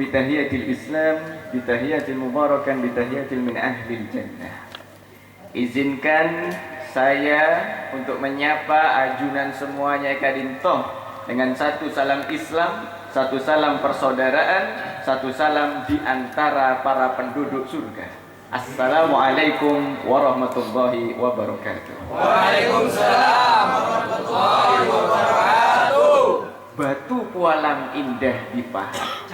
bitahiyatil Islam, bitahiyatil mubarakan, bitahiyatil min ahlil jannah. Izinkan saya untuk menyapa ajunan semuanya kadintoh dengan satu salam Islam, satu salam persaudaraan, satu salam di antara para penduduk surga. Assalamualaikum warahmatullahi wabarakatuh. Waalaikumsalam warahmatullahi wabarakatuh. Batu pualam indah di paha,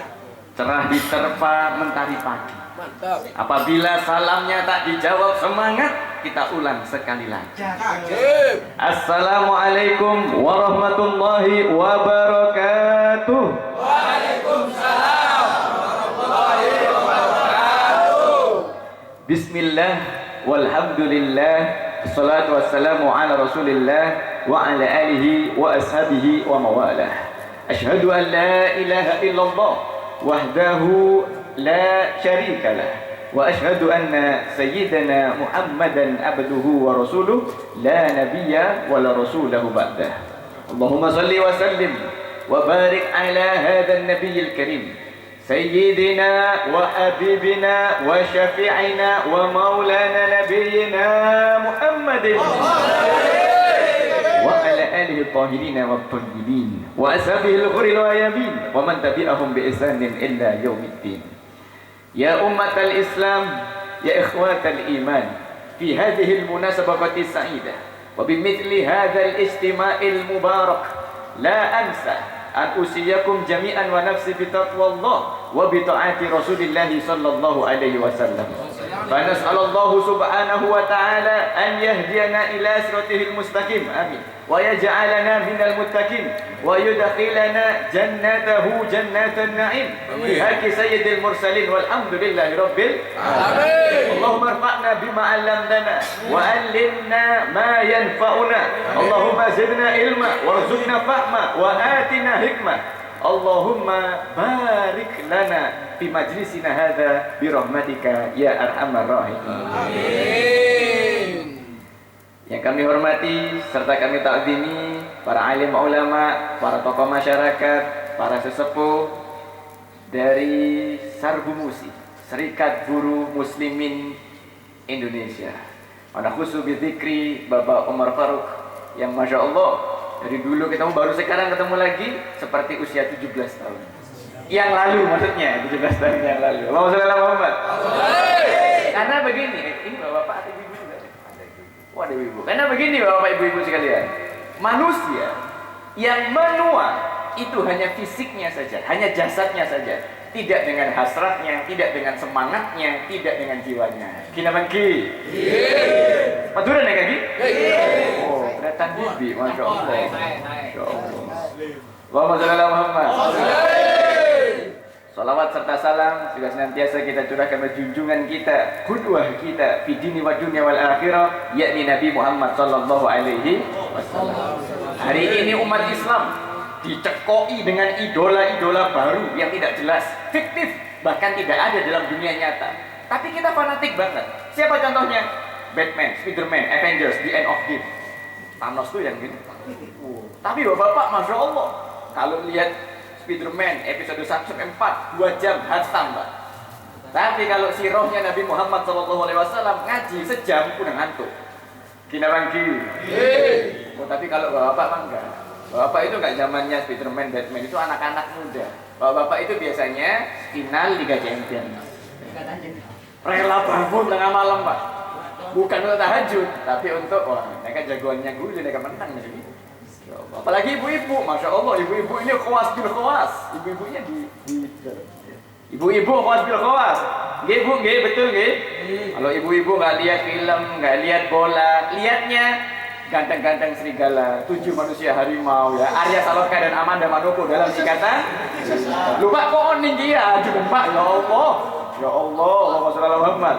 cerah diterpa mentari pagi. Mantap. Apabila salamnya tak dijawab semangat, kita ulang sekali lagi. Ajib. Assalamualaikum warahmatullahi wabarakatuh. Waalaikumsalam warahmatullahi wabarakatuh. Bismillah walhamdulillah, assalatu wassalamu ala rasulillah wa ala alihi wa ashabihi wa mawalah. Ashhadu an la ilaha illallah wahdahu la syarika lah, wa ashhadu anna sayyidana Muhammadan abduhu wa rasuluh la nabiyya wa la rasulahu ba'dah. Allahumma salli wa sallim wa barik ala hadha an-nabiyyil karim sayyidina wa habibina wa syafi'ina wa maulana nabiyyina Muhammadin wa ala alihi at-tahirina wat-tayyibin wa ashabihi al-ghuril wayamin wa man tabi'ahum bi ihsanin illa yaumiddin. Ya ummatal Islam, ya ikhwatal iman, fi hadhihi al-munasabati as-sa'idah wa bimithli hadha al-istima'il mubarak la ansa an usiyakum jami'an wa nafsi bi taqwallah wa bi ta'ati Rasulillah sallallahu alaihi wasallam. Fa nas'alallahu subhanahu wa ta'ala an yahdiyana ila siratil mustaqim. Amin. Wa yaj'alana minal muttaqin wa yudkhilana jannatahu jannatan na'im bi haqqi sayyidil mursalin walhamdulillahi rabbil alamin. Allahumma irfa'na bima 'allamtana wa 'allimna ma yanfa'una. Allahumma zidna ilma warzuqna fahma wa atina hikmah. Allahumma barik lana fi majlisina hadza bi rahmatika ya arhamar rahimin. Amin. Yang kami hormati serta kami takzimi para alim ulama, para tokoh masyarakat, para sesepuh dari Sarbumusi, Serikat Guru Muslimin Indonesia. Ana khusus bizikri Bapak Umar Faruk yang Masya Allah dari dulu ketemu baru sekarang ketemu lagi seperti usia 17 tahun. Yang lalu maksudnya 17 tahun yang lalu. Allahumma shalli ala Muhammad. Karena begini, ini Bapak atau Ibu juga ada. Oh, ada Ibu. Karena begini Bapak Ibu sekalian. Manusia yang menua itu hanya fisiknya saja, hanya jasadnya saja. Tidak dengan hasratnya, tidak dengan semangatnya, tidak dengan jiwanya. Kinaman ki? Maturan ya kaki? Oh, kelihatan bibi, Masya Allah. Masya Allah. Allahumma shalli ala Muhammad. Salawat serta salam juga senantiasa kita curahkan pada junjungan kita, qudwah kita fi dini wa dunya wal akhirah, yakni Nabi Muhammad sallallahu alaihi wasallam. Hari ini umat Islam dicekoi dengan idola-idola baru yang tidak jelas, fiktif, bahkan tidak ada dalam dunia nyata. Tapi kita fanatik banget. Siapa contohnya? Batman, Spiderman, Avengers, The End of Game. Thanos tuh yang gini. Tapi bapak-bapak, Masya Allah, kalau lihat Spiderman episode 1-4 2 jam hatam, Pak. Tapi kalau sirahnya Nabi Muhammad SAW ngaji sejam udah ngantuk. Kinabangki. Oh, tapi kalau bapak mah enggak. Bapak itu enggak zamannya Spiderman, Batman, itu anak-anak muda. Bapak itu biasanya final Liga Champions. Rela bangun tengah malam, Pak. Bukan untuk tahajud, tapi untuk mereka jagoannya guru, mereka menang di sini. Apalagi ibu-ibu, Masya Allah, ibu-ibu ini khawas bil khawas. Ibu-ibunya ibu-ibu khawas bil khawas. Nggih Bu, nggih betul nggih. Kalau ibu-ibu nggak lihat film, nggak lihat bola, lihatnya ganteng-ganteng serigala, 7 manusia harimau ya, Arya Saloka dan Amanda Manopo dalam singkatan. Lupa kok oning dia, juga Pak. Ya Allah. Ya Allah, Allahumma shalli ala Muhammad.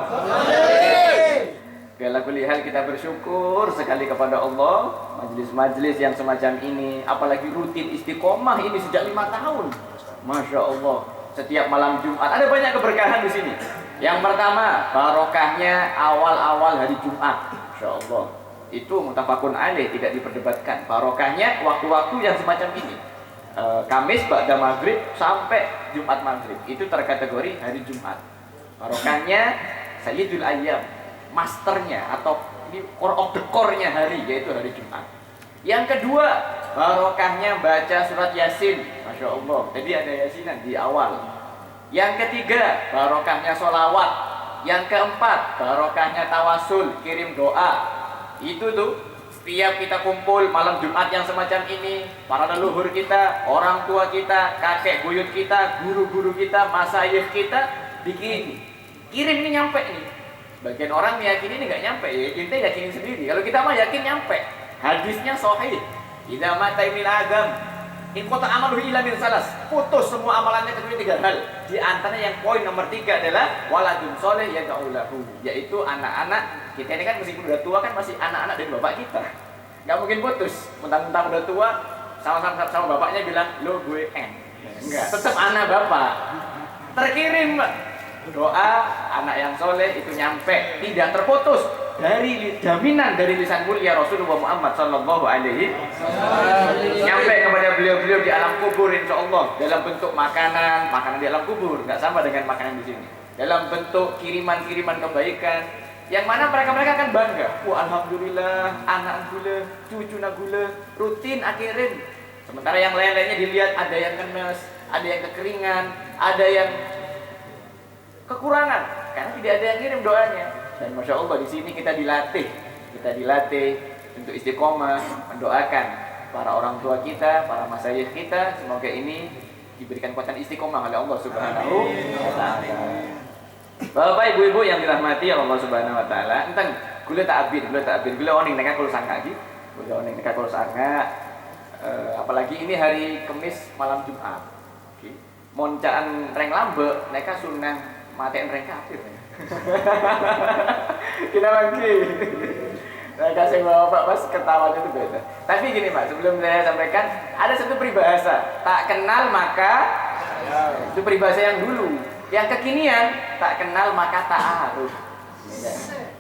Bila kulihal kita bersyukur sekali kepada Allah, majelis-majelis yang semacam ini, apalagi rutin istiqomah ini sejak 5 tahun. Masya Allah, setiap malam Jumat ada banyak keberkahan di sini. Yang pertama, barokahnya awal-awal hari Jumat. Masya Allah, itu mutafakun alaih, tidak diperdebatkan. Barokahnya waktu-waktu yang semacam ini. Kamis ba'da maghrib sampai Jumat maghrib. Itu terkategori hari Jumat. Barokahnya Sayyidul Ayyam, masternya atau ini core of the core-nya hari, yaitu hari Jumat. Yang kedua, barokahnya baca surat Yasin. Masya Allah, jadi ada Yasinan di awal. Yang ketiga, barokahnya sholawat. Yang keempat, barokahnya tawasul, kirim doa. Itu tuh, setiap kita kumpul malam Jumat yang semacam ini, para leluhur kita, orang tua kita, kakek buyut kita, guru-guru kita, masyayikh kita, bikin. Kirim ini nyampe nih. Bagian orang meyakini ini nggak nyampe, ya kita yakinin sendiri. Kalau kita mah yakin nyampe. Hadisnya sahih. Idza mata ibnul Adam, in qata amaluhu illa min salas. Putus semua amalannya kecuali 3 hal. Di antaranya yang poin nomor 3 adalah waladun soleh yad'u lahu, yaitu anak-anak kita ini kan meskipun udah tua kan masih anak-anak dari bapak kita. Nggak mungkin putus. Mentang-mentang udah tua, sama bapaknya bilang lo gue enggak, tetap anak bapak. Terkirim doa anak yang soleh itu nyampe, tidak terputus dari jaminan dari lisan mulia Rasulullah Muhammad Sallallahu Alaihi Wasallam, nyampe kepada beliau-beliau di alam kubur, insya Allah dalam bentuk makanan di alam kubur, nggak sama dengan makanan di sini, dalam bentuk kiriman-kiriman kebaikan, yang mana mereka akan bangga. Wah, alhamdulillah, anak gula, cucu gula, rutin akirin. Sementara yang lain-lainnya dilihat ada yang kenes, ada yang kekeringan, ada yang kekurangan karena tidak ada yang kirim doanya. Dan masya Allah di sini kita dilatih untuk istiqomah mendoakan para orang tua kita, para masyayikh kita, semoga ini diberikan kekuatan istiqomah oleh Allah Subhanahu wa taala. Bapak ibu-ibu yang dirahmati Allah Subhanahu wa taala, entang gula tak abin gula oning neka kul sangka lagi, gula oning neka kul sangka, apalagi ini hari Kamis malam Jumat. Oke. Moncaan reng lambe neka sunnah matiin reng kafir. Kita lagi. Saya kasih bapak pas ketawanya itu beda. Tapi gini Pak, sebelum saya sampaikan ada satu peribahasa, tak kenal maka itu peribahasa yang dulu. Yang kekinian, tak kenal maka tak aruf.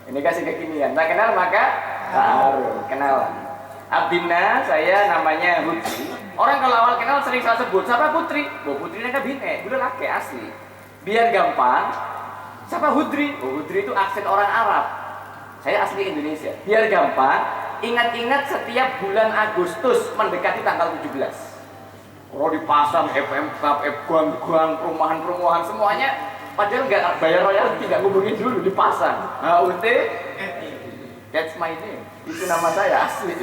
Ini kasih kekinian, tak kenal maka tak aruf. Kenalan. Abdina, saya namanya Hudri. Orang kalau awal kenal sering salah sebut, siapa Putri? Bu Putrinya kan bine, udah laki asli. Biar gampang, siapa Hudri? Oh, Hudri itu aksen orang Arab. Saya asli Indonesia. Biar gampang, ingat-ingat setiap bulan Agustus mendekati tanggal 17. Kalau dipasang FMK, guang, perumahan semuanya, padahal nggak bayar royalti, nggak hubungin dulu, dipasang. HUT, that's my name. Itu nama saya asli.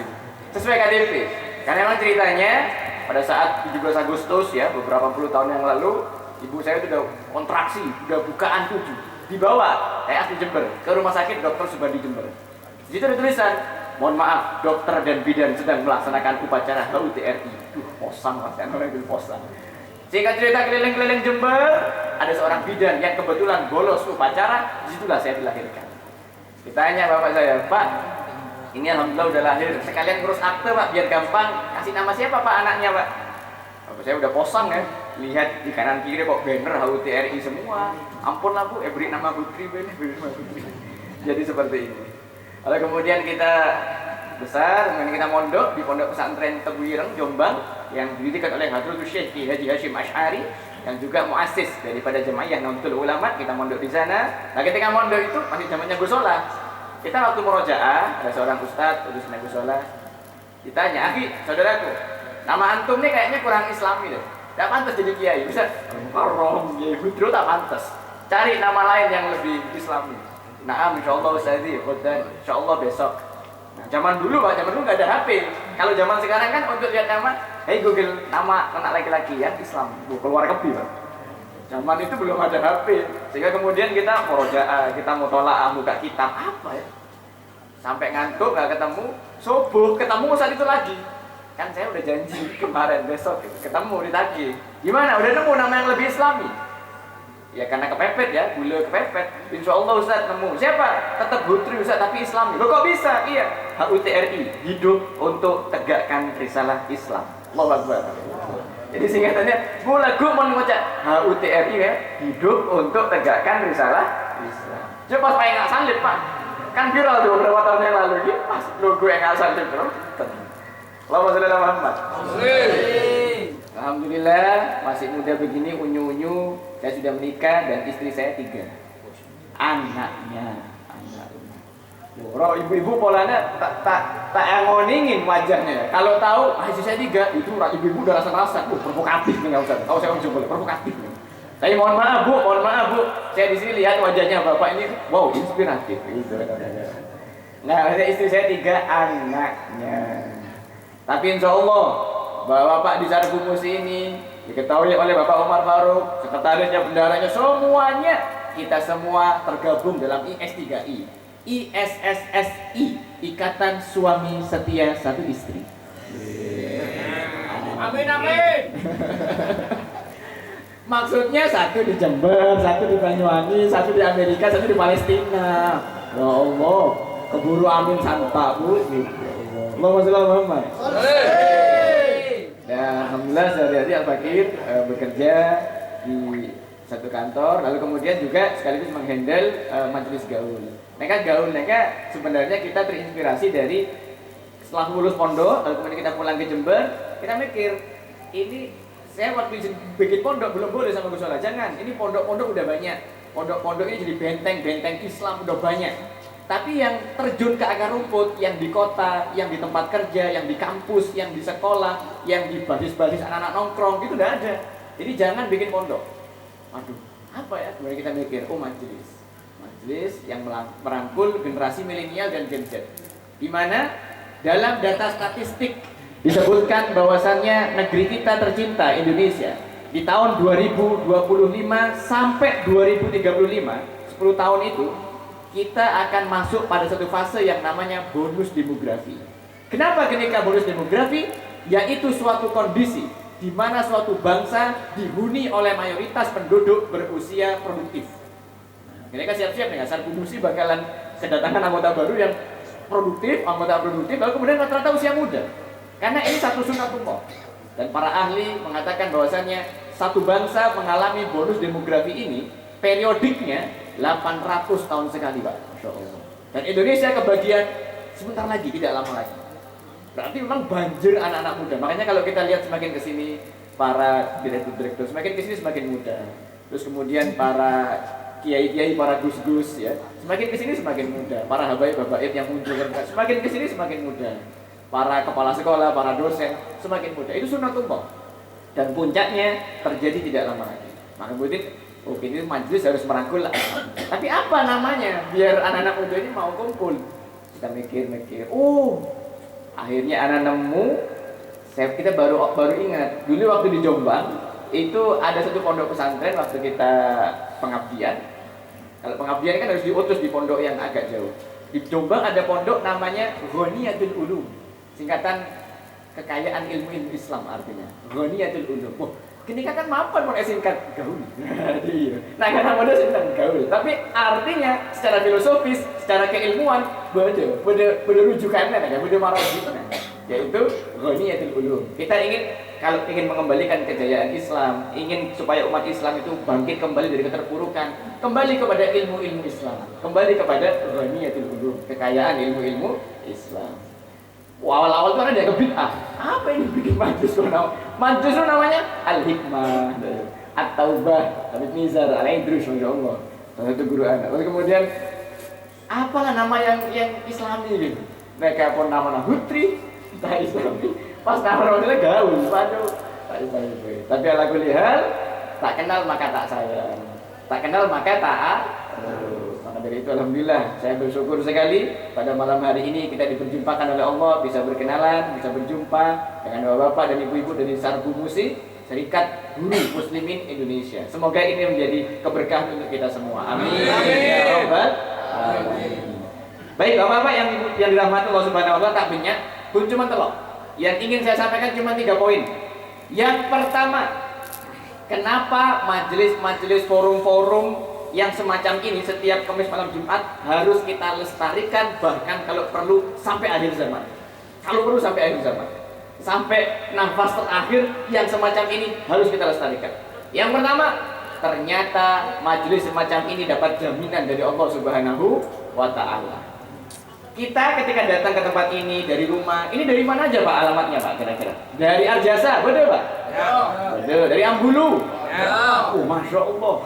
Sesuai KTP. Karena memang ceritanya pada saat 17 Agustus ya, beberapa puluh tahun yang lalu, ibu saya itu udah kontraksi, udah bukaan 7. Dibawa, saya asli Jember, ke rumah sakit Dr. Subandi Jember. Di situ ada tulisan, mohon maaf, dokter dan bidan sedang melaksanakan upacara HUTRI. Posang kan orang itu posang. Singkat cerita keliling-keliling Jember, ada seorang bidan yang kebetulan bolos upacara, disitulah saya dilahirkan. Ditanya bapak saya, Pak, ini alhamdulillah udah lahir, sekalian ngurus akte Pak, biar gampang, kasih nama siapa Pak anaknya Pak? Bapak saya udah posang ya, lihat di kanan kiri kok banner HUTRI semua. Ampun lah Bu, beri nama Putri, beri nama Putri. Jadi seperti ini. Lalu kemudian kita besar, kemudian kita mondok di pondok pesantren Tebu Ireng, Jombang, yang didirikan oleh Hadratus Syekh Haji Hasyim Asy'ari, yang juga muassis daripada Jemaiyah Nahdlatul Ulama. Kita mondok di sana. Nah, ketika mondok itu masih zamannya Gus Solah. Kita waktu murojaah, ada seorang ustadz, utusnya Gus Solah. Ditanya, "Akhi, saudaraku, nama antum nih kayaknya kurang islami deh. Tak pantas jadi kiai." Bisa, "Haram, Kiai Hudro tak pantas. Cari nama lain yang lebih islami." Nah, insyaallah Ustazi, insyaallah besok. Nah, zaman dulu Pak, zaman dulu nggak ada HP. Kalau zaman sekarang kan untuk lihat nama, Google nama anak laki-laki yang Islam, keluar kepi Pak. Zaman itu belum ada HP, sehingga kemudian kita murojaah, kita mutolaah, buka kitab apa ya, sampai ngantuk nggak ketemu, subuh ketemu saat itu lagi. Kan saya udah janji kemarin besok ketemu ditagih. Gimana? Udah nemu nama yang lebih Islami? Ya karena kepepet ya, gula kepepet. Insya Allah Ustaz nemu. Siapa? Tetap Hudri Ustaz tapi Islami. Loh kok bisa? Iya. HUTRI, hidup untuk tegakkan risalah Islam. Allahu Akbar. Jadi singkatannya, bu lagu mau ngucap HUTRI ya, hidup untuk tegakkan risalah Islam. Coba pas pengen nggak salib Pak, kan viral tuh beberapa tahun yang lalu. Ini pas logo yang nggak salib bro. Allahumma sholli ala Muhammad. Alhamdulillah masih muda begini, unyu-unyu. Saya sudah menikah dan istri saya 3 anaknya. Orang ibu-ibu polanya tak ngoningin wajahnya. Kalau tahu istri saya 3, itu ibu-ibu udah rasa-rasa, provokatif nih Ustaz. Tahu saya ngomong boleh provokatif nih. Tapi mohon maaf Bu. Saya di sini lihat wajahnya Bapak ini, wow, inspiratif gitu. Nah, istri saya 3 anaknya. Tapi insya Allah Bapak di Sarbu Musi ini diketahui oleh Bapak Umar Faruk, sekretarisnya, bendaranya, semuanya kita semua tergabung dalam IS3I, ISSSI, Ikatan Suami Setia Satu Istri. Amin. Maksudnya satu di Jember, satu di Banyuwangi, satu di Amerika, satu di Palestina. Ya Allah, keburu amin santa Bu. Allahumma sholli ala Muhammad. Ya, alhamdulillah sehari-hari Al-Fakir bekerja di satu kantor, lalu kemudian juga sekaligus menghandle majelis gaul. Mereka sebenarnya kita terinspirasi dari setelah lulus pondok, lalu kemudian kita pulang ke Jember, kita mikir, ini saya waktu bikin pondok belum boleh sama Gus Solah, jangan, ini pondok-pondok udah banyak, pondok-pondok ini jadi benteng Islam udah banyak. Tapi yang terjun ke akar rumput, yang di kota, yang di tempat kerja, yang di kampus, yang di sekolah, yang di basis-basis anak-anak nongkrong, itu udah ada. Jadi jangan bikin pondok. Aduh, apa ya? Kemudian kita mikir, majelis yang merangkul generasi milenial dan Gen Z. Di mana dalam data statistik disebutkan bahwasannya negeri kita tercinta Indonesia di tahun 2025 sampai 2035, 10 tahun itu kita akan masuk pada satu fase yang namanya bonus demografi. Kenapa ketika bonus demografi? Yaitu suatu kondisi di mana suatu bangsa dihuni oleh mayoritas penduduk berusia produktif. Nah, mereka siap-siap nih, Sarbu Musi bakalan kedatangan anggota baru yang anggota produktif, lalu kemudian rata-rata usia muda. Karena ini satu sunatullah. Dan para ahli mengatakan bahwasannya satu bangsa mengalami bonus demografi ini periodiknya 800 tahun sekali, Pak. Masya Allah. Dan Indonesia kebagian sebentar lagi, tidak lama lagi. Berarti memang banjir anak-anak muda. Makanya kalau kita lihat semakin ke sini para direktur-direktur semakin ke sini semakin muda. Terus kemudian para kiai-kiai, para gus-gus ya, semakin ke sini semakin muda. Para habaib-habaib yang muncul semakin ke sini semakin muda. Para kepala sekolah, para dosen semakin muda. Itu sunatullah. Dan puncaknya terjadi tidak lama lagi. Maka kemudian oke, ini majelis harus merangkul. Tapi apa namanya? Biar anak-anak muda ini mau kumpul. Kita mikir-mikir. Akhirnya anak nemu. Kita baru ingat. Dulu waktu di Jombang itu ada satu pondok pesantren waktu kita pengabdian. Kalau pengabdian kan harus diutus di pondok yang agak jauh. Di Jombang ada pondok namanya Ghaniyatul Ulum. Singkatan kekayaan ilmu Islam artinya. Ghaniyatul Ulum. Ketika kan mapan mau singkat gaul. Nah, karena modal singkat gaul. Tapi artinya secara filosofis, secara keilmuan beda rujukannya kan, beda marah gitu kan. Yaitu Ghaniyatul Ulum. Kita kalau ingin mengembalikan kejayaan Islam, ingin supaya umat Islam itu bangkit kembali dari keterpurukan, kembali kepada ilmu-ilmu Islam, kembali kepada Ghaniyatul Ulum, kekayaan ilmu-ilmu Islam. Awal-awal itu ada yang bid'ah. Apa ini bikin majelis? Majelis itu namanya Al-Hikmah, At-Taubah, Habib Nizar, Al-Idrus, Masya Allah. Salah satu guru anak. Lalu kemudian apalah nama yang Islami gitu. Mereka pun nama Hutri, tak Islami. Pas nama-namanya gaul, waduh, tak Islami. Tapi ala kulli hal, tak kenal maka tak sayang, tak kenal maka taat. Maka dari itu alhamdulillah saya bersyukur sekali pada malam hari ini kita diperjumpakan oleh Allah, bisa berkenalan, bisa berjumpa dengan bapak-bapak dan ibu-ibu dari Sarbu Musi, Serikat Guru Muslimin Indonesia. Semoga ini menjadi keberkahan untuk kita semua. Amin. Ya Rabbal Alamin. Baik bapak-bapak yang dirahmati Allah Subhanahu wa taala, tak banyak pun cuma telok. Yang ingin saya sampaikan cuma 3 poin. Yang pertama, kenapa majelis-majelis forum-forum yang semacam ini setiap Kamis malam Jumat harus kita lestarikan, bahkan kalau perlu sampai akhir zaman. Kalau perlu sampai akhir zaman. Sampai nafas terakhir yang semacam ini harus kita lestarikan. Yang pertama, ternyata majelis semacam ini dapat jaminan dari Allah Subhanahu wa taala. Kita ketika datang ke tempat ini dari rumah, ini dari mana aja Pak alamatnya Pak kira-kira? Dari Arjasa, betul Pak? Bede dari Ambulu. Ya. Oh, masya Allah.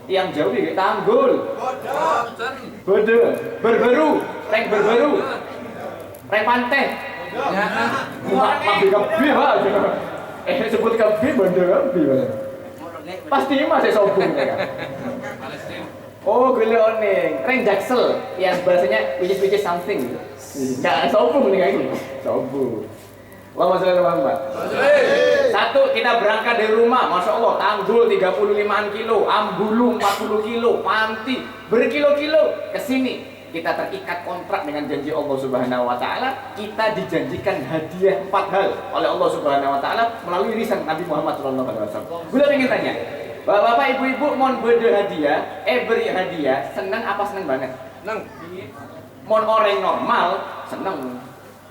Yang jauh di Tanggul. Boten. Bede, berberu, reng berberu, reng pantai. Ya. Mati kabeh Pak. Sebut kabeh bende kabeh. Pasti masih sombong ya kan. Oh, gule oning, reng jaksel yang bahasanya which is something. Enggak sombong nih kayak gini. Sombong. Allahumma sholli ala Muhammad. Satu, kita berangkat dari rumah, masya Allah, Tanggul 35 kilo, Ambulu 40 kilo, Panti berkilo-kilo ke sini. Kita terikat kontrak dengan janji Allah Subhanahu wa taala, kita dijanjikan hadiah 4 hal oleh Allah Subhanahu wa taala melalui lisan Nabi Muhammad sallallahu alaihi wasallam. Gue pengen tanya, Bapak-bapak, ibu-ibu mau berde hadiah, beri hadiah, senang apa senang banget? Nang. Mau orang normal, senang.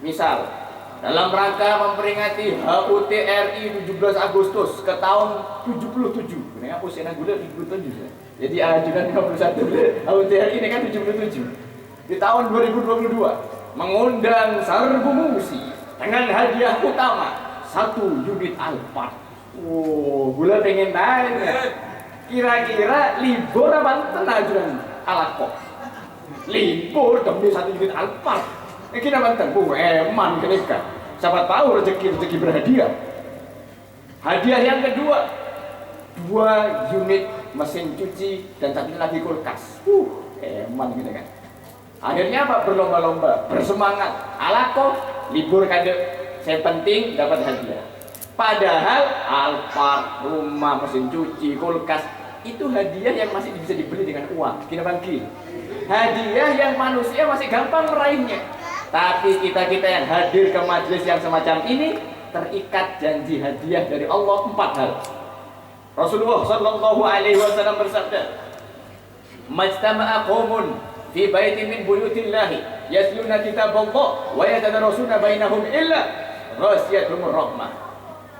Misal, dalam rangka memperingati HUT RI 17 Agustus ke tahun 77. Ini apa sih? Nah, gue 77. Jadi ajudan 51. HUT RI ini kan 77. Di tahun 2022 mengundang Serbu Musi dengan hadiah utama 1 unit Alphard. Oh, gue pengen tanya, kira-kira libur apa ajudan Alako? Libur demi 1 unit Alphard. Kita mantan, eman kenika. Siapa tahu rezeki berhadiah. Hadiah yang kedua, 2 unit mesin cuci dan 1 lagi kulkas. Eman gitu kan. Akhirnya apa? Berlomba-lomba, bersemangat. Alako, libur kade. Saya penting dapat hadiah. Padahal Alphard, rumah, mesin cuci, kulkas itu hadiah yang masih bisa dibeli dengan uang. Kita bangki. Hadiah yang manusia masih gampang meraihnya. Tapi kita-kita yang hadir ke majelis yang semacam ini terikat janji hadiah dari Allah 4 hal. Rasulullah sallallahu alaihi wasallam bersabda, "Majtama'a qaumun fi baitin min buyutillahi yatluna kitaballah wa yatadarasuna bainahum illa ghasiyatuhumur rahmah."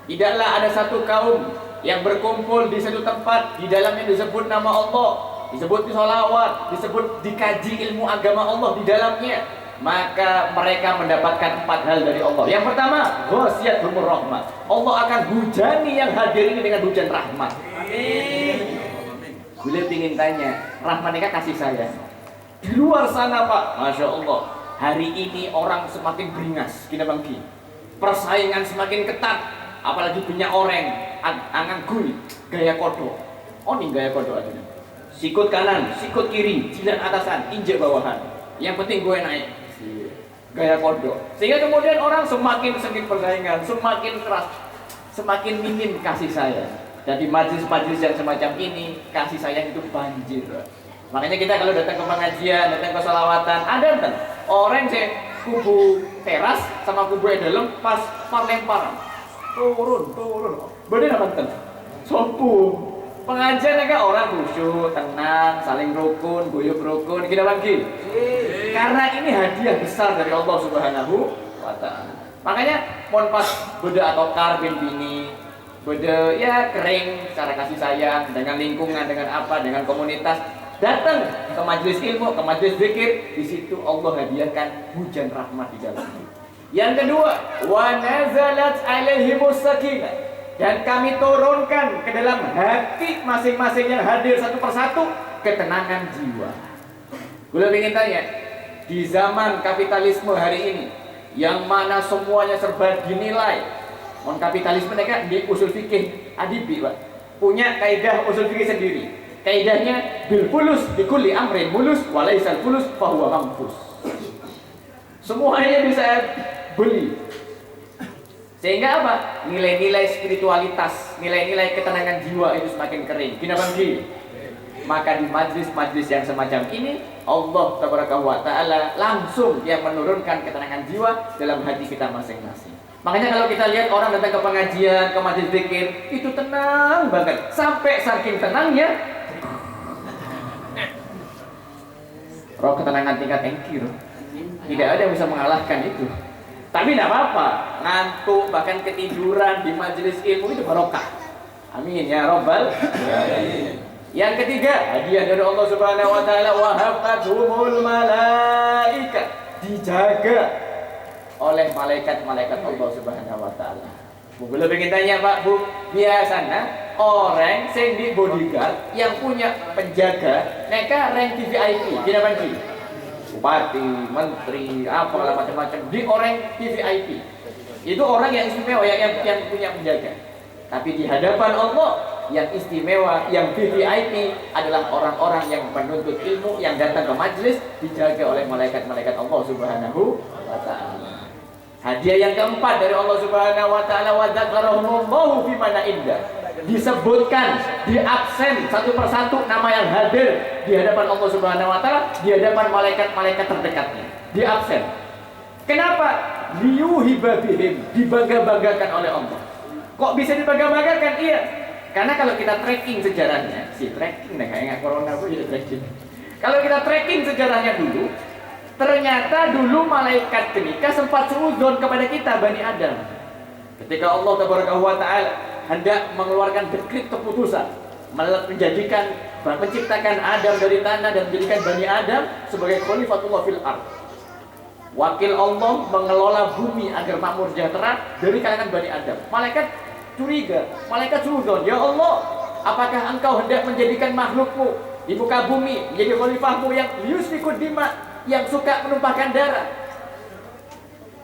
Tidaklah ada satu kaum yang berkumpul di satu tempat di dalamnya disebut nama Allah, disebut sholawat, disebut dikaji ilmu agama Allah di dalamnya, maka mereka mendapatkan 4 hal dari Allah. Yang pertama, ghasiyatuhumur rahmah. Allah akan hujani yang hadir ini dengan hujan rahmat. Amin. Gue ingin tanya, rahmat ini kan kasih sayang. Di luar sana Pak, masya Allah, hari ini orang semakin beringas, kita bangki. Persaingan semakin ketat, apalagi punya orang angan gui, gaya kodok. Oh nih gaya kodok aja. Sikut kanan, sikut kiri, jilat atasan, injek bawahan. Yang penting gue naik. Gaya kodok. Sehingga kemudian orang semakin sengit persaingan, semakin keras, semakin minim kasih sayang. Jadi majlis-majlis yang semacam ini, kasih sayang itu banjir. Makanya kita kalau datang ke pengajian, datang ke sholawatan, ada kan orang yang kubu teras sama kubu dalam pas lemparan. Turun. Bener apa kan? Sombong. Pengajian kan orang khusyuk, tenang, saling rukun, guyub rukun, kita lagi. Karena ini hadiah besar dari Allah Subhanahu wa taala. Makanya mohon pas beda atau karbin bini, beda ya kering secara kasih sayang dengan lingkungan, dengan apa, dengan komunitas, datang ke majelis ilmu, ke majelis zikir, di situ Allah hadiahkan hujan rahmat di dalamnya. Yang kedua, wa nazalat alaihimus sakinah. Dan kami turunkan ke dalam hati masing-masing yang hadir satu persatu ketenangan jiwa. Gue ingin tanya, di zaman kapitalisme hari ini, yang mana semuanya serba dinilai, kapitalisme mereka di usul fikih adibi, Pak, punya kaidah usul fikih sendiri. Kaidahnya bil fulus bikulli amrin mulus walaisal fulus fahuwa mamfus. Semuanya bisa beli. Sehingga apa? Nilai-nilai spiritualitas, nilai-nilai ketenangan jiwa itu semakin kering. Kenapa begitu? Maka di majlis-majlis yang semacam ini, Allah Tabaraka wa Ta'ala langsung yang menurunkan ketenangan jiwa dalam hati kita masing-masing. Makanya kalau kita lihat orang datang ke pengajian, ke majlis zikir, itu tenang banget. Sampai saking tenangnya, roh ketenangan tingkat engkir. Tidak ada yang bisa mengalahkan itu. Tapi tidak apa-apa, ngantuk bahkan ketiduran di majelis ilmu itu barokah. Amin ya Rabbal alamin. Yang ketiga, hadiah dari Allah Subhanahu wa taala, wa hafathumul malaikat, dijaga oleh malaikat-malaikat Allah Subhanahu wa taala. Boleh pengen tanya Pak Bu, biasanya orang sing di bodyguard yang punya penjaga, mereka rank VVIP, tidak bantu. Bupati, menteri, apalah macam-macam di orang VVIP. Itu orang yang istimewa, yang punya penjaga. Tapi di hadapan Allah yang istimewa, yang VVIP adalah orang-orang yang menuntut ilmu, yang datang ke majelis dijaga oleh malaikat-malaikat Allah Subhanahu wa taala. Hadiah yang keempat dari Allah Subhanahu wa taala, wa dzakarahumullahu fi mana indah. Disebutkan, diabsen satu persatu nama yang hadir di hadapan Allah Subhanahu wa taala, di hadapan malaikat-malaikat terdekatnya. Diabsen. Kenapa? Liyuhibabihim, dibangga-banggakan oleh Allah. Kok bisa dibangga-banggakan? Iya. Karena kalau kita tracking sejarahnya, kayak corona pun ya tracking. Kalau kita tracking sejarahnya dulu, ternyata dulu malaikat ketika sempat suudzon kepada kita Bani Adam. Ketika Allah Tabaraka wa taala hendak mengeluarkan dekret keputusan menciptakan Adam dari tanah dan menjadikan Bani Adam sebagai khalifatullah fil ardh. Wakil Allah mengelola bumi agar makmur sejahtera dari kalangan Bani Adam. Malaikat curiga, malaikat suudzon, ya Allah, apakah engkau hendak menjadikan makhlukmu di muka bumi menjadi khalifahmu yang yusfikud dima, yang suka menumpahkan darah?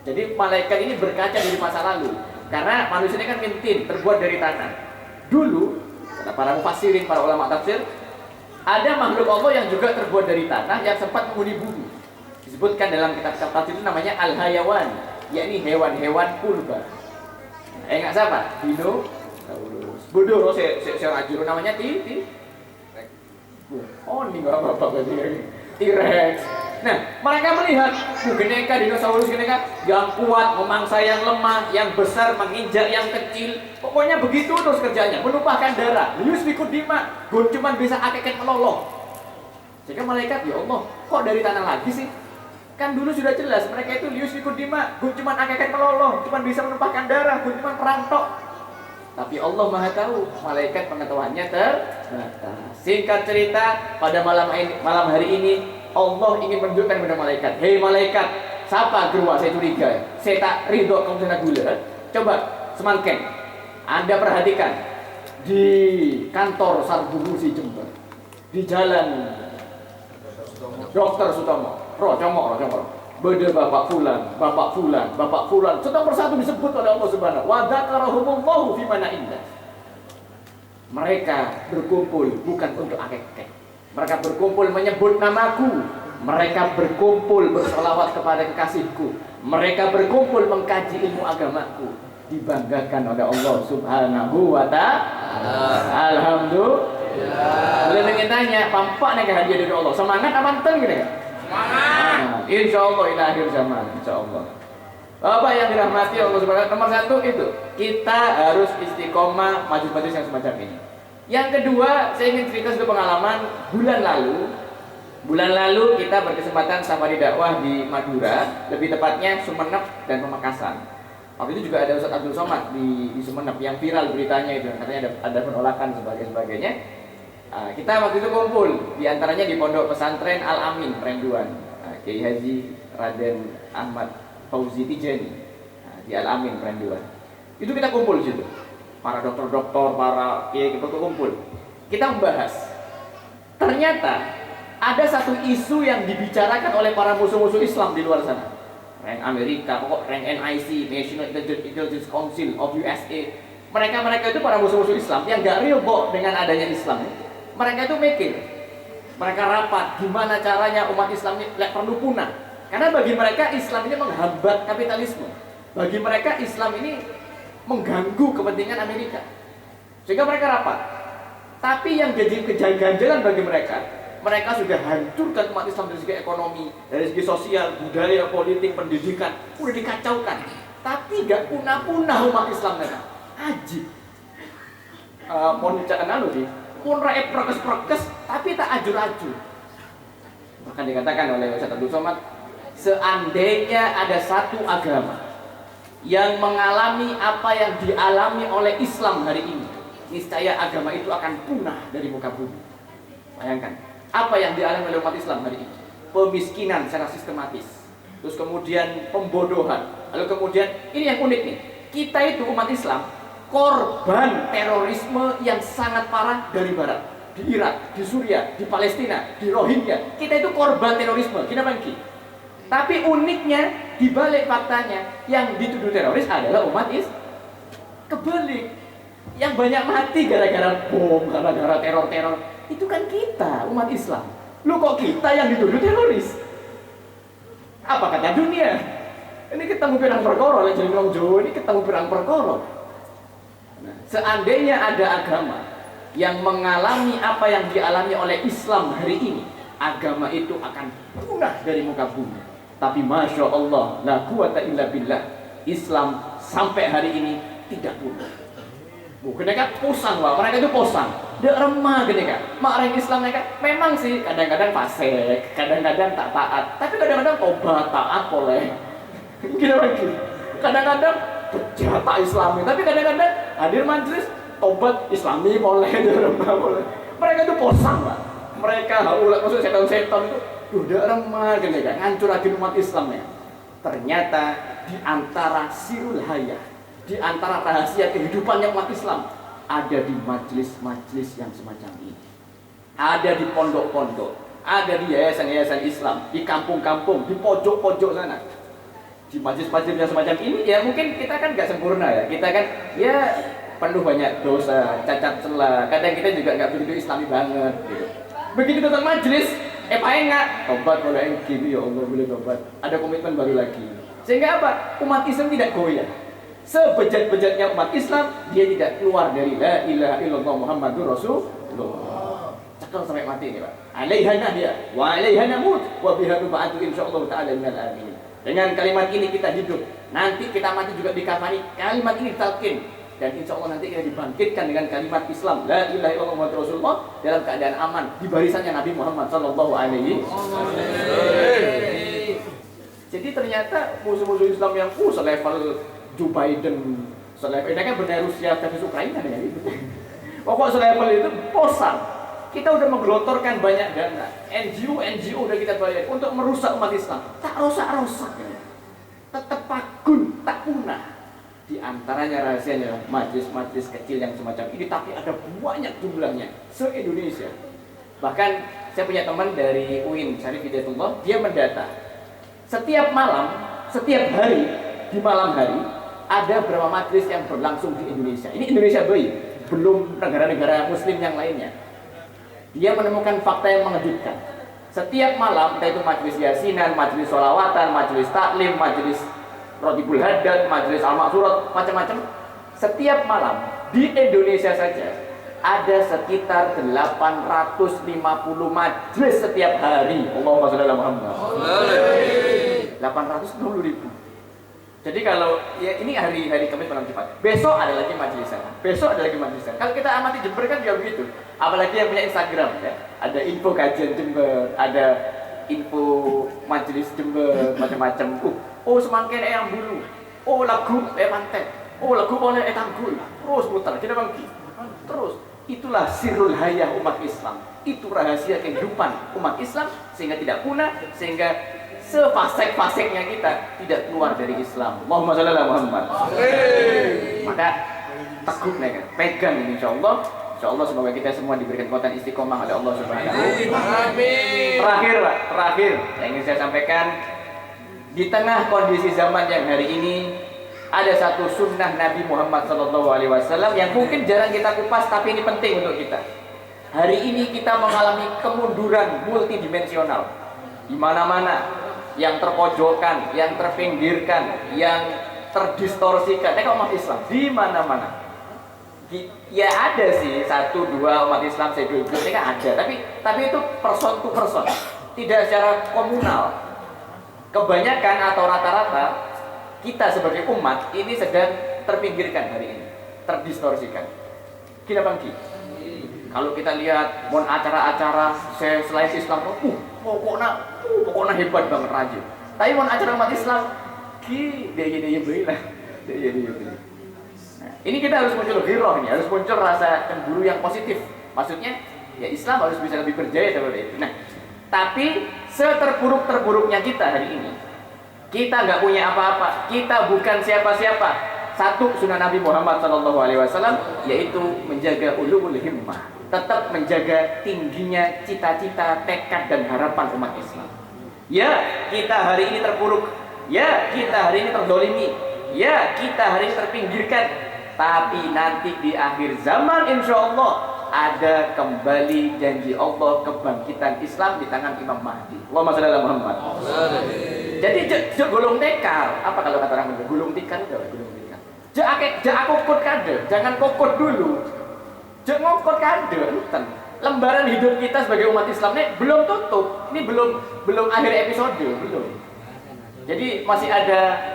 Jadi malaikat ini berkaca dari masa lalu, karena manusia ini kan mintin, terbuat dari tanah. Dulu, kata para mufassirin, para ulama tafsir, ada makhluk Allah yang juga terbuat dari tanah yang sempat menghuni bumi. Disebutkan dalam kitab-kitab tafsir itu namanya al-hayawan, yakni hewan-hewan purba. Enggak siapa? Dinosaurus. Bodoh, saya ajur namanya oh ini nggak apa-apa berarti T-Rex. Nah, mereka melihat geneka dinosaurus, geneka yang kuat memangsa yang lemah, yang besar menginjak yang kecil. Pokoknya begitu terus kerjanya, menumpahkan darah. Yusfikud dima, gun cuman bisa akeket meloloh. Sehingga malaikat, ya Allah, kok dari tanah lagi sih? Kan dulu sudah jelas mereka itu yusfikud dima, gun cuman akeket meloloh, cuman bisa menumpahkan darah, gun cuman perantok. Tapi Allah Maha tahu, malaikat pengetahuannya terbatas. Singkat cerita, pada malam hari ini Allah ingin menunjukkan kepada malaikat, hei malaikat, siapa gerua saya curiga, saya tak ridho kamu sana gula. Coba semangken, Anda perhatikan di kantor Sarburusi Jember, di jalan Dr. Sutomo, Rocomok. Beda Bapak Fulan, satu persatu disebut oleh Allah Subhanahu wa dzakarahumullahu fi mana indah. Mereka berkumpul bukan untuk akikah. Mereka berkumpul menyebut namaku. Mereka berkumpul bersolawat kepada kekasihku. Mereka berkumpul mengkaji ilmu agamaku. Dibanggakan oleh Allah Subhanahu wa ta'ala. Alhamdulillah. Boleh ingin tanya, pampak nih hadiah dari Allah. Semangat apa enten gitu kan? Semangat. Insya Allah ila akhir zaman, insya Allah. Bapak yang dirahmati Allah Subhanahu wa ta'ala, nomor satu itu kita harus istiqomah majelis-majelis yang semacam ini. Yang kedua, saya ingin cerita satu pengalaman bulan lalu kita berkesempatan safari dakwah di Madura, lebih tepatnya Sumeneb dan Pamekasan. Waktu itu juga ada Ustaz Abdul Somad di Sumeneb yang viral beritanya itu, katanya ada penolakan sebagainya. Kita waktu itu kumpul, diantaranya di Pondok Pesantren Al-Amin Renduan, Kiai Haji Raden Ahmad Fauzi Tijani, di Al-Amin Renduan. Itu kita kumpul di situ. Para dokter-dokter, para kiai kita kumpul. Kita membahas. Ternyata ada satu isu yang dibicarakan oleh para musuh-musuh Islam di luar sana. Rank Amerika, rank NIC, National Intelligence Council of USA. Mereka itu para musuh-musuh Islam yang gak ridho dengan adanya Islam. Mereka itu mikir, mereka rapat gimana caranya umat Islam ini perlu punah. Karena bagi mereka Islam ini menghambat kapitalisme. Bagi mereka Islam ini mengganggu kepentingan Amerika. Sehingga mereka rapat. Tapi yang jadi keganjalan bagi mereka sudah hancurkan umat Islam dari segi ekonomi, dari segi sosial, budaya, politik, pendidikan, udah dikacaukan. Tapi gak punah-punah umat Islam mereka. Ajib. Pun rakyat prokes, tapi tak ajur-ajur. Bahkan dikatakan oleh Ustaz Abdul Somad, seandainya ada satu agama yang mengalami apa yang dialami oleh Islam hari ini, niscaya agama itu akan punah dari muka bumi. Bayangkan, apa yang dialami oleh umat Islam hari ini? Pemiskinan secara sistematis, terus kemudian pembodohan, lalu kemudian ini yang unik nih, kita itu umat Islam korban terorisme yang sangat parah dari barat. Di Irak, di Suriah, di Palestina, di Rohingya. Kita itu korban terorisme. Kenapa Ki? Tapi uniknya, di balik faktanya, yang dituduh teroris adalah umat Islam. Kebalik. Yang banyak mati gara-gara bom, gara-gara teror-teror. Itu kan kita, umat Islam. Lu kok kita yang dituduh teroris? Apa kata dunia? Ini ketemu pirang perkara, jadi orang Jawa ini ketemu pirang perkara. Nah, seandainya ada agama yang mengalami apa yang dialami oleh Islam hari ini, agama itu akan punah dari muka bumi. Tapi Masya Allah, la quwata illa billah, Islam sampai hari ini tidak punah. Bukan kan posang, wah, mereka itu posang. Dia remah gini kan. Mak Islam mereka memang sih kadang-kadang fasik, kadang-kadang tak taat, tapi kadang-kadang tobat taat boleh. Gila lagi. Kadang-kadang berjata Islami, tapi kadang-kadang hadir majelis tobat Islami boleh, dia remah boleh. Mereka itu posang, Pak. Mereka ulah maksud setan-setan itu udah remah gini kan, ngancur lagi umat Islam ya. Ternyata di antara sirul hayah, di antara rahasia kehidupan yang umat Islam ada di majelis-majelis yang semacam ini. Ada di pondok-pondok, ada di yayasan-yayasan Islam, di kampung-kampung, di pojok-pojok sana. Di majelis-majelis yang semacam ini ya mungkin kita kan nggak sempurna ya. Kita kan ya penuh banyak dosa, cacat celah. Kadang kita juga nggak begitu Islami banget gitu. Begitu datang majelis, enggak tobat boleh gitu ya Allah boleh tobat. Ada komitmen baru lagi. Sehingga apa? Umat Islam tidak goyah. Sebejat-bejatnya umat Islam, dia tidak keluar dari la ilaha illallah Muhammadur Rasulullah. Cekal sampai mati ini Pak. Alaihana dia, wa alaihana mut, wa biha nub'atu insyaallah ta'ala minal amin. Dengan kalimat ini kita hidup. Nanti kita mati juga dikafani. Kalimat ini talqin. Dan insya Allah nanti kita dibangkitkan dengan kalimat Islam la ilaha illallah Muhammadur Rasulullah dalam keadaan aman di barisannya Nabi Muhammad sallallahu alaihi wasallam. Jadi ternyata musuh-musuh Islam yang selevel Joe Biden, selevel ini kan benar Rusia versus Ukraina ya gitu. Pokok selevel itu posang. Kita udah menggelontorkan banyak dana, NGO udah kita bayar untuk merusak umat Islam. Tak rusak-rusak, tetap pagun, tak punah. Di antaranya rahasianya majelis-majelis kecil yang semacam ini, tapi ada banyak jumlahnya se-Indonesia. Bahkan saya punya teman dari UIN, Syarif Hidayatullah, dia mendata setiap malam, setiap hari, di malam hari ada berapa majelis yang berlangsung di Indonesia. Ini Indonesia bayi, belum negara-negara Muslim yang lainnya. Dia menemukan fakta yang mengejutkan. Setiap malam, entah itu majelis yasinan, majelis sholawatan, majelis taklim, majelis Rotibul Haddad, majelis Al-Maksurat, macam-macam. Setiap malam di Indonesia saja ada sekitar 850 majelis setiap hari. Allahumma sholli ala Muhammad. 860 ribu. Jadi kalau ya ini hari Kamis malam Jumat, besok ada lagi majelisan, besok ada lagi majelisan. Kalau kita amati Jember kan juga begitu. Apalagi yang punya Instagram ya, ada info kajian Jember, ada info majelis Jember, macam-macam. Semangkene yang bulu, lagu pantai, lagu boleh tanggul, terus putar, kita bangkit, terus. Itulah sirul hayah umat Islam. Itu rahasia kehidupan umat Islam sehingga tidak punah, sehingga sefasek-faseknya kita tidak keluar dari Islam. Allahumma sholli ala Muhammad. Maka teguh mereka, pegang ini insyaallah. Insyaallah semoga kita semua diberikan kekuatan istiqomah oleh Allah Subhanahu wa taala. Amin. Terakhir yang ingin saya sampaikan, di tengah kondisi zaman yang hari ini ada satu sunnah Nabi Muhammad SAW yang mungkin jarang kita kupas, tapi ini penting untuk kita. Hari ini kita mengalami kemunduran multidimensional. Di mana-mana, yang terpojokkan, yang terpinggirkan, yang terdistorsikan. Umat Islam di mana-mana. Ya ada sih 1-2 umat Islam sedulur ini kan ada, tapi itu person to person, tidak secara komunal. Kebanyakan atau rata-rata kita sebagai umat ini sedang terpinggirkan hari ini, terdistorsikan. Kita bangkit. Kalau kita lihat acara-acara selain Islam, pokoknya hebat banget raja. Tapi acara umat Islam, dia berilah. Nah, ini kita harus muncul ghirah nih, harus muncul rasa cemburu yang positif. Maksudnya, ya Islam harus bisa lebih berjaya daripada itu. Nah, tapi seterburuk-terburuknya kita hari ini, kita nggak punya apa-apa, kita bukan siapa-siapa, satu sunnah Nabi Muhammad SAW, yaitu menjaga ulul himmah, tetap menjaga tingginya cita-cita, tekad dan harapan umat Islam. Ya, kita hari ini terpuruk, ya kita hari ini terdolimi, ya kita hari ini terpinggirkan, tapi nanti di akhir zaman insya Allah ada kembali janji Allah kebangkitan Islam di tangan Imam Mahdi. Allahumma shalli ala Muhammad. Jadi gulung tekar, apa kalau kata orang Jawa, gulung tikar itu apa? Gulung tikar. Jak kokot kade, jangan kokot dulu. Jak ngokot kade, enten. Lembaran hidup kita sebagai umat Islam ini belum tutup. Ini belum akhir episode, belum. Jadi masih ada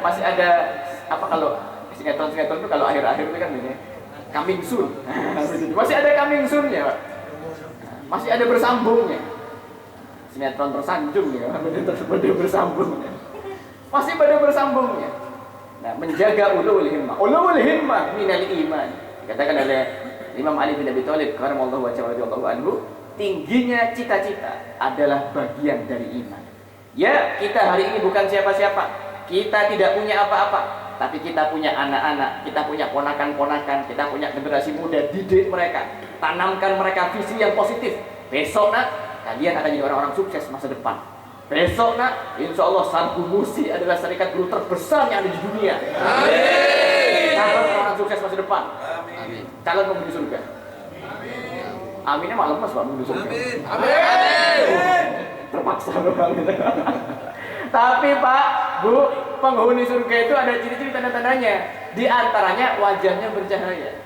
apa kalau sinetron itu kalau akhir-akhir itu kan ini coming soon. Masih ada coming soon-nya, Pak. Masih ada bersambungnya. Sinetron tersanjung ya, pada bersambungnya. Masih pada bersambungnya. Nah, menjaga ulul himmah. Ulul himmah minal iman. Dikatakan oleh Imam Ali bin Abi Thalib karamallahu wajhahu radhiyallahu anhu, tingginya cita-cita adalah bagian dari iman. Ya, kita hari ini bukan siapa-siapa. Kita tidak punya apa-apa, tapi kita punya anak-anak, kita punya ponakan-ponakan, kita punya generasi muda. Didik mereka, tanamkan mereka visi yang positif. Besok nak, kalian akan jadi orang-orang sukses masa depan. Besok nak, insya Allah Sarbu Musi adalah serikat guru terbesar yang ada di dunia. Amin. Calon orang sukses masa depan. Amin. Calon menuju surga. Aminnya malam mas pak menuju surga. Amin. Terpaksa doang. Tapi Pak, Bu, penghuni surga itu ada ciri-ciri tanda-tandanya. Di antaranya wajahnya bercahaya.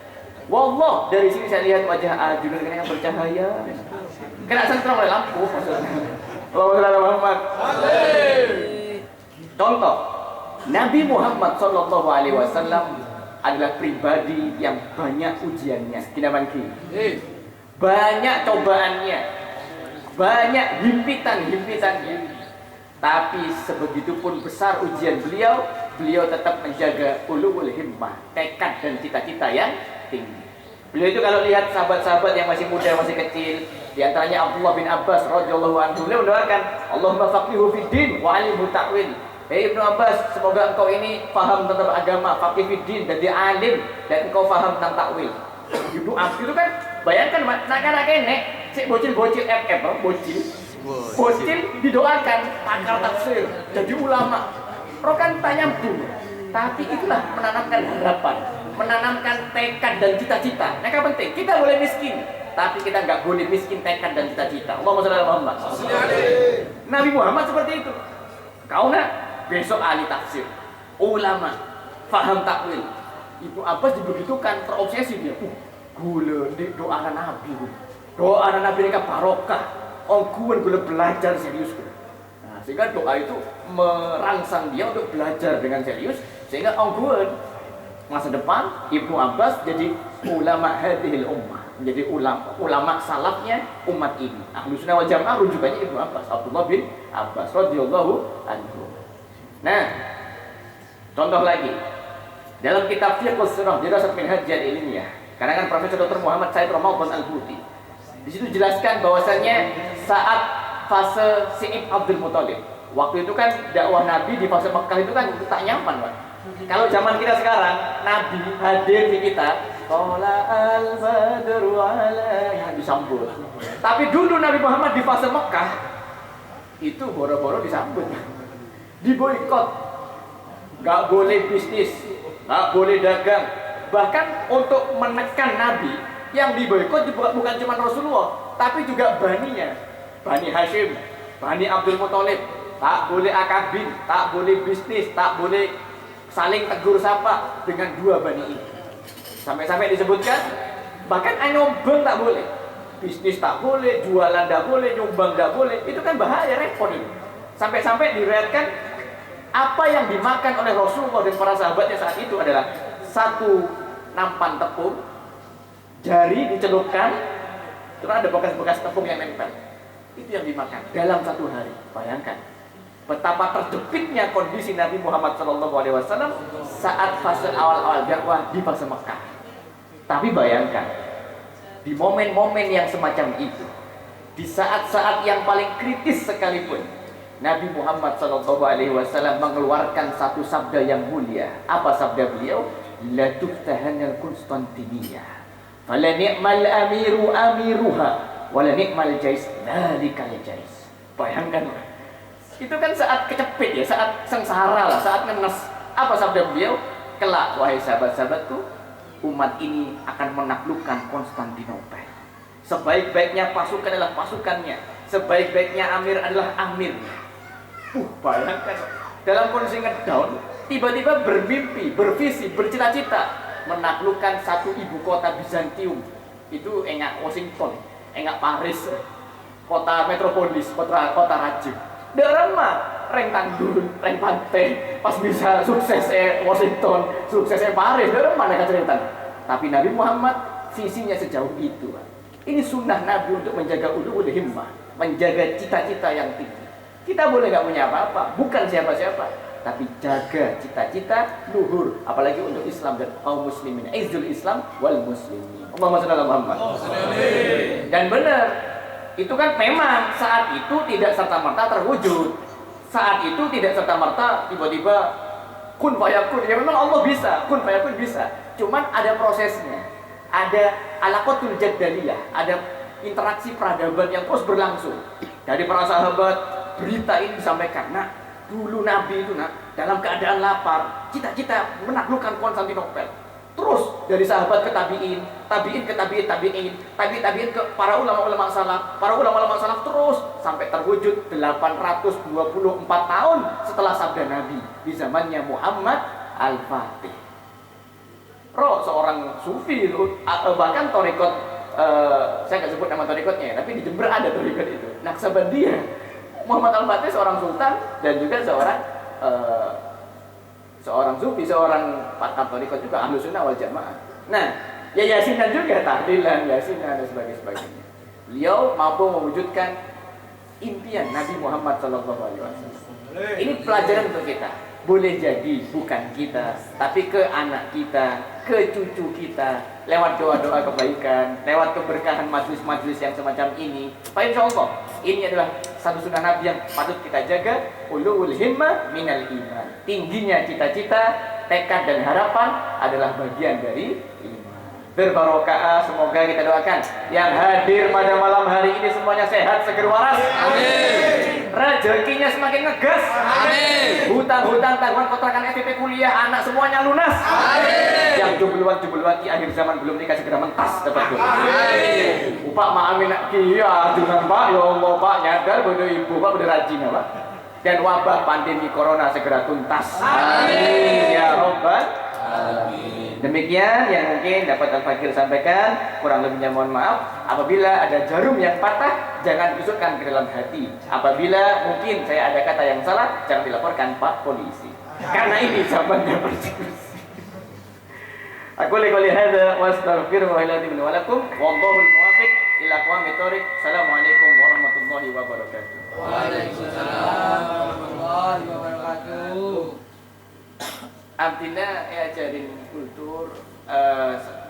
Wallah, dari sini saya lihat wajah Ajun yang bercahaya. Kena sentral oleh lampu. Allahumma Muhammad. Contoh, Nabi Muhammad SAW adalah pribadi yang banyak ujiannya. Kinabangki. Banyak cobaannya. Banyak himpitan-himpitannya. Tapi sebegitupun besar ujian beliau tetap menjaga ulul himmah, tekad dan cita-cita yang tinggi. Beliau itu kalau lihat sahabat-sahabat yang masih muda, masih kecil, di antaranya Abdullah bin Abbas radhiyallahu anhu, beliau mendoakan, Allahumma faqihu fid din wa 'alimhu ta'wil. Hei Ibnu Abbas, semoga engkau ini paham tentang agama, faqih fid din, jadi alim dan engkau paham tentang takwil. Ibnu Abbas itu kan, bayangkan nak nenek, si bocil-bocil bocil didoakan pakar tafsir, jadi ulama. Roh kan tanya bu, tapi itulah menanamkan harapan, menanamkan tekad dan cita-cita. Mereka penting. Kita boleh miskin, tapi kita nggak boleh miskin tekad dan cita-cita. Allahumma shalli ala Muhammad. Nabi Muhammad seperti itu. Kau nak besok ahli tafsir, ulama, faham takwil. Ibnu Abbas dibegitukan, terobsesi dia. Gula di doa Nabi, doa Nabi mereka barokah. Ongkuan gula belajar serius. Nah, sehingga doa itu merangsang dia untuk belajar dengan serius, sehingga ongkuan masa depan Ibnu Abbas jadi ulama hadhil ummah, menjadi ulama salafnya umat ini. Ahlus Sunnah wal Jamaah rujukannya Ibnu Abbas, Abdullah bin Abbas radhiyallahu anhu. Nah, contoh lagi dalam kitab Fiqhus Sirah Dirasat Minhajul Ilmiyah, karangan Profesor Dr. Muhammad Said Ramadan Al-Buti. Di situ jelaskan bahwasannya saat fase Si'ib Abdul Muthalib, waktu itu kan dakwah Nabi di fase Mekah itu kan tak nyaman, Pak. Kalau zaman kita sekarang, Nabi hadir di kita, qala al-badru alayya, disambut. Tapi dulu Nabi Muhammad di fase Mekah itu boro-boro disambut, diboikot, nggak boleh bisnis, nggak boleh dagang. Bahkan untuk menekan Nabi, yang diboikot bukan cuma Rasulullah, tapi juga baninya, Bani Hashim, Bani Abdul Muthalib. Tak boleh akabin, tak boleh bisnis, tak boleh saling tegur sapa dengan dua bani ini. Sampai-sampai disebutkan, bahkan nyumbang tak boleh, bisnis tak boleh, jualan tak boleh, nyumbang tak boleh. Itu kan bahaya, repot itu. Sampai-sampai diriwayatkan apa yang dimakan oleh Rasulullah dan para sahabatnya saat itu adalah satu nampan tepung, jari dicelupkan, terus ada bekas-bekas tepung yang nempel. Itu yang dimakan dalam satu hari. Bayangkan betapa terjepitnya kondisi Nabi Muhammad SAW saat fase awal-awal dakwah di fase Mekah. Tapi bayangkan di momen-momen yang semacam itu, di saat-saat yang paling kritis sekalipun, Nabi Muhammad SAW mengeluarkan satu sabda yang mulia. Apa sabda beliau? la tuftahanal Konstantiniyah fala ni'mal amiru amiruha wala ni'mal jais dzalikal jais. Bayangkan, itu kan saat kecepit ya, saat sengsara lah, saat ngenes. Apa sabda beliau? Kelak wahai sahabat-sahabatku, umat ini akan menaklukkan Konstantinopel. Sebaik-baiknya pasukan adalah pasukannya, sebaik-baiknya amir adalah amirnya. Bayangkan, dalam kondisi ngedown, tiba-tiba bermimpi, bervisi, bercita-cita menaklukkan satu ibu kota Bizantium. Itu enggak Washington, enggak Paris, kota metropolis, kota raja. Derema, reng tanggun, reng pantai, pas bisa sukses Washington, sukses Paris, derema mereka cerita. Tapi Nabi Muhammad visinya sejauh itu. Ini sunnah Nabi untuk menjaga ulul himmah, menjaga cita-cita yang tinggi. Kita boleh nggak punya apa-apa, bukan siapa-siapa, tapi jaga cita-cita luhur, apalagi untuk Islam dan kaum muslimin. Izzul Islam wal muslimin. Allahumma shalli ala Muhammad. Dan benar, itu kan memang saat itu tidak serta-merta terwujud. Saat itu tidak serta-merta tiba-tiba kun fayakun. Ya memang Allah bisa, kun fayakun bisa. Cuman ada prosesnya. Ada alaqatul jaddaliyah, ada interaksi peradaban yang terus berlangsung. Dari para sahabat berita ini disampaikan, nah dulu Nabi itu dalam keadaan lapar, cita-cita menaklukkan Konstantinopel. Terus dari sahabat ke tabiin, tabiin ke tabiin ke para ulama-ulama salaf, terus sampai terwujud 824 tahun setelah sabda Nabi di zamannya Muhammad Al-Fatih. Seorang sufi itu, bahkan torikot, saya nggak sebut nama torikotnya, tapi di Jember ada torikot itu, Naqsabandiyah. Muhammad Al-Fatih seorang sultan dan juga seorang sufi, seorang pakar torikot juga, ahlu sunnah wal jamaah. Nah, ya yasinan juga, tahlilan, yasinan dan sebagainya. Beliau mampu mewujudkan impian Nabi Muhammad SAW. Ini pelajaran untuk kita. Boleh jadi bukan kita, tapi ke anak kita, ke cucu kita, lewat doa-doa kebaikan, lewat keberkahan majlis-majlis yang semacam ini. Pak insya Allah, ini adalah satu sunnah Nabi yang patut kita jaga. Ulul himmah minal iman. Tingginya cita-cita, tekad dan harapan adalah bagian dari iman. Berbarokah, semoga kita doakan yang hadir pada malam hari ini semuanya sehat, seger waras. Amin. Rezekinya semakin ngegas. Amin. Hutang-hutang, tanggungan kontrakan FPP kuliah anak semuanya lunas. Amin. Yang jubluan di akhir zaman belum nikah segera mentas dapat jodoh. Amin. Pak maamin iya dengan Pak, ya Allah Pak nyadar bodoh ibu Pak udah rajin ya Pak. Dan wabah pandemi corona segera tuntas. Amin ya Rabbal alamin. Demikian yang mungkin dapat Al-Fakir sampaikan, kurang lebihnya mohon maaf. Apabila ada jarum yang patah, jangan ditusukkan ke dalam hati. Apabila mungkin saya ada kata yang salah, jangan dilaporkan Pak Polisi. Karena ini zamannya persekusi. Aku liqouli hadza wa astaghfirullahi wa lakum wallahu muwaffiq ila aqwamit thoriq. Assalamualaikum warahmatullahi wabarakatuh. Waalaikumsalam warahmatullahi wabarakatuh. Artinya ajarin kultur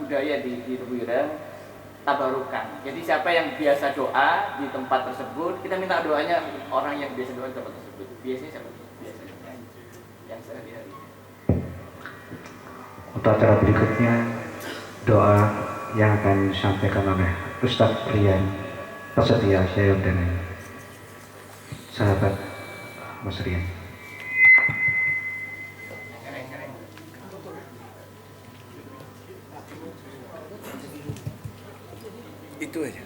budaya di Lubuyurang tabarukan. Jadi siapa yang biasa doa di tempat tersebut, kita minta doanya orang yang biasa doa di tempat tersebut. Biasanya siapa? Biasanya yang sehari-hari. Untuk acara berikutnya doa yang akan disampaikan oleh Ustadz Rian Prasetya Syayudana, sahabat Mas Rian. Itu aja.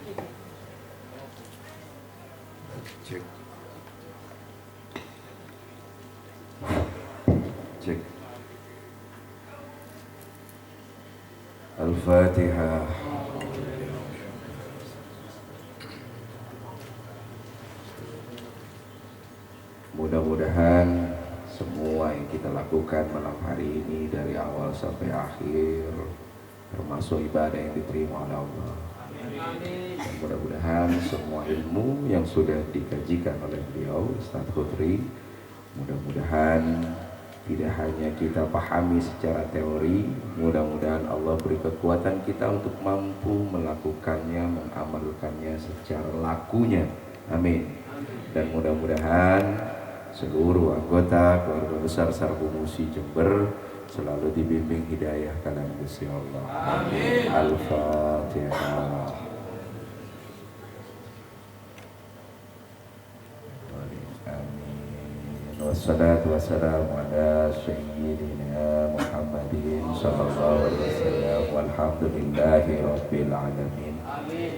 Cek. Cek. Al-Fatihah. Mudah-mudahan semua yang kita lakukan malam hari ini dari awal sampai akhir termasuk ibadah yang diterima oleh Allah. Dan mudah-mudahan semua ilmu yang sudah dikajikan oleh beliau Ustaz Khudri, mudah-mudahan tidak hanya kita pahami secara teori, mudah-mudahan Allah beri kekuatan kita untuk mampu melakukannya, mengamalkannya secara lakunya. Amin. Dan mudah-mudahan seluruh anggota keluarga besar Sarbu Musi Jember selalu dibimbing hidayah kalam Gusti Allah. Amin. Al-Fatihah. Amin. Wassalatu wassalamu ala sayyidina Muhammadin sallallahu alaihi wasallam walhamdulillahi rabbil alamin. Amin.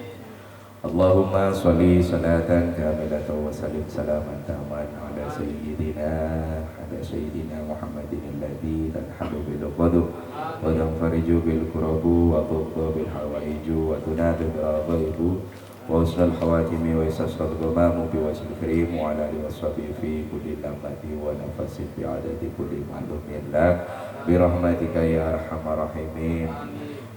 Allahumma sholli salatan kamilatan wa sallim salaman taman ala sayyidina Muhammadin alladhi tanhalu bil qadub wa tanfariju bil kurabu wa tudda bil hawaiju wa tunadu bil ghaibu wa usnal khawatimi wa isasal gamamu bi wasil karim wa ala alihi washabihi fi kulli lamati wa nafasin bi adadi kulli ma'lumin lak bi rahmatika ya arhamar rahimin.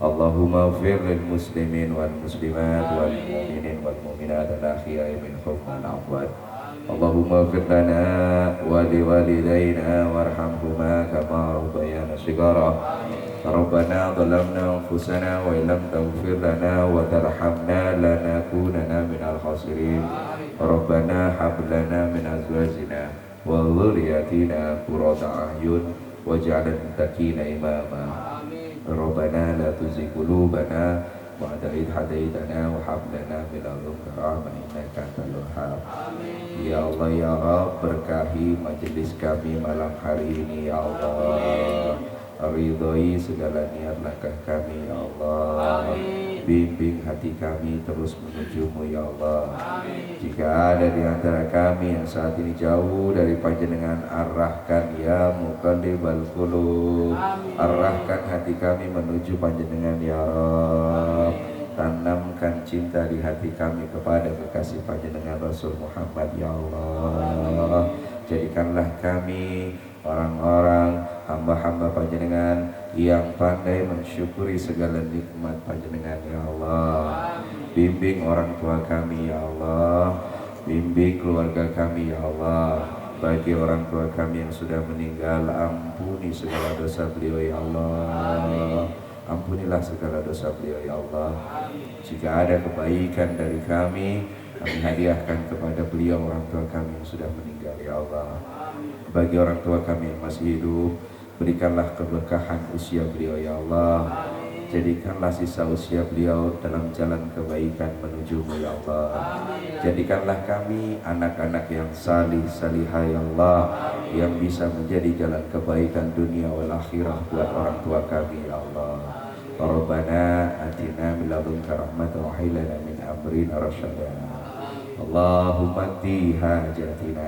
Allahumma ighfir lil muslimin wal muslimat wal mu'minin wal mu'minat al ahya'i minhum wal amwat. Allahumma ighfir lana wa li walidayna warhamhuma kama rabbayana shighara. Rabbana dhalamna anfusana wa illam taghfir lana wa tarhamna lanakunanna minal khasirin. Rabbana hab lana min azwajina wa dhurriyyatina qurrata a'yun waj'alna lil muttaqina imama. Rabbana la tuzigh qulubana ba'da idh hadaitana wa hab lana min ladunka rahmah innaka antal wahhab. Ya Allah ya Rabb, berkahi majelis kami malam hari ini ya Allah. Ridhoi segala niat langkah kami ya Allah. Bimbing hati kami terus menuju-Mu ya Allah. Jika ada di antara kami yang saat ini jauh dari Panjenengan, arahkan ya muqallibal qulub. Arahkan hati kami menuju Panjenengan ya Rabb. Tanamkan cinta di hati kami kepada kekasih Panjenengan Rasul Muhammad ya Allah. Jadikanlah kami orang-orang hamba-hamba Panjenengan yang pandai mensyukuri segala nikmat Panjenengan ya Allah. Bimbing orang tua kami ya Allah. Bimbing keluarga kami ya Allah. Bagi orang tua kami yang sudah meninggal, ampuni segala dosa beliau ya Allah. Ampunilah segala dosa beliau ya Allah. Jika ada kebaikan dari kami hadiahkan kepada beliau orang tua kami yang sudah meninggal ya Allah. Bagi orang tua kami yang masih hidup, berikanlah keberkahan usia beliau ya Allah. Jadikanlah sisa usia beliau dalam jalan kebaikan menuju-Mu ya Allah. Jadikanlah kami anak-anak yang salih salihah ya Allah, yang bisa menjadi jalan kebaikan dunia wal akhirah buat orang tua kami ya Allah. Rabbana atina min ladunka rahmatan wa hab lana min amrina rasyada. Allahumma qdi hajatina.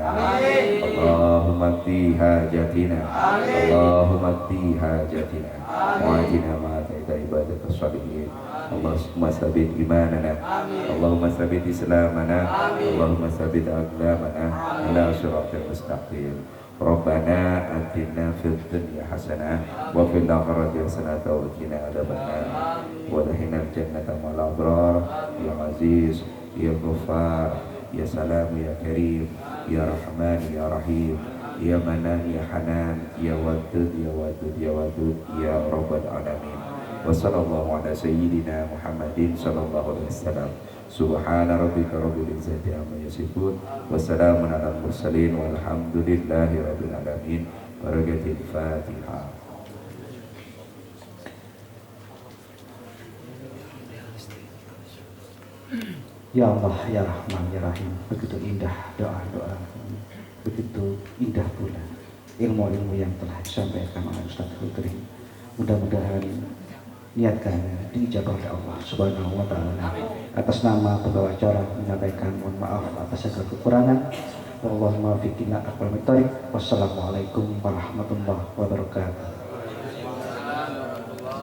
Allahumma qdi hajatina. Allahumma qdi hajatina. Wa'atina ma'ataita ibadaka shalihin. Allahumma sabit imanana. Allahumma sabit islamana. Allahumma sabit aqlamana ala siratal mustaqim. Rabbana atina fid dunya hasanah wa fil akhirati hasanah wa qina adzabannar. Wa adkhilna jannata ma'al abrar ya aziz ya Ghaffar, ya Salam, ya Karim, ya Rahman, ya Rahim, ya Manan, ya Hanan, ya Wadud, ya Wadud, ya Wadud, ya Rabbal Alamin. Wa sallallahu ala sayyidina Muhammadin sallallahu alaihi wasallam. Subhana rabbika rabbil izzati amma yasifun wa salamun alal mursalin walhamdulillahi rabbil alamin. Barakatil Fatihah. Ya Allah, ya Rahman, ya Rahim. Begitu indah doa-doa, begitu indah pula ilmu-ilmu yang telah disampaikan oleh Ustaz Fitri. Mudah-mudahan niat kami diijabah oleh Allah Subhanahu wa Ta'ala. Atas nama pembawa acara menyampaikan mohon maaf atas segala kekurangan. Wallahumma fiqina aqwamit thariq. Wassalamualaikum warahmatullahi wabarakatuh.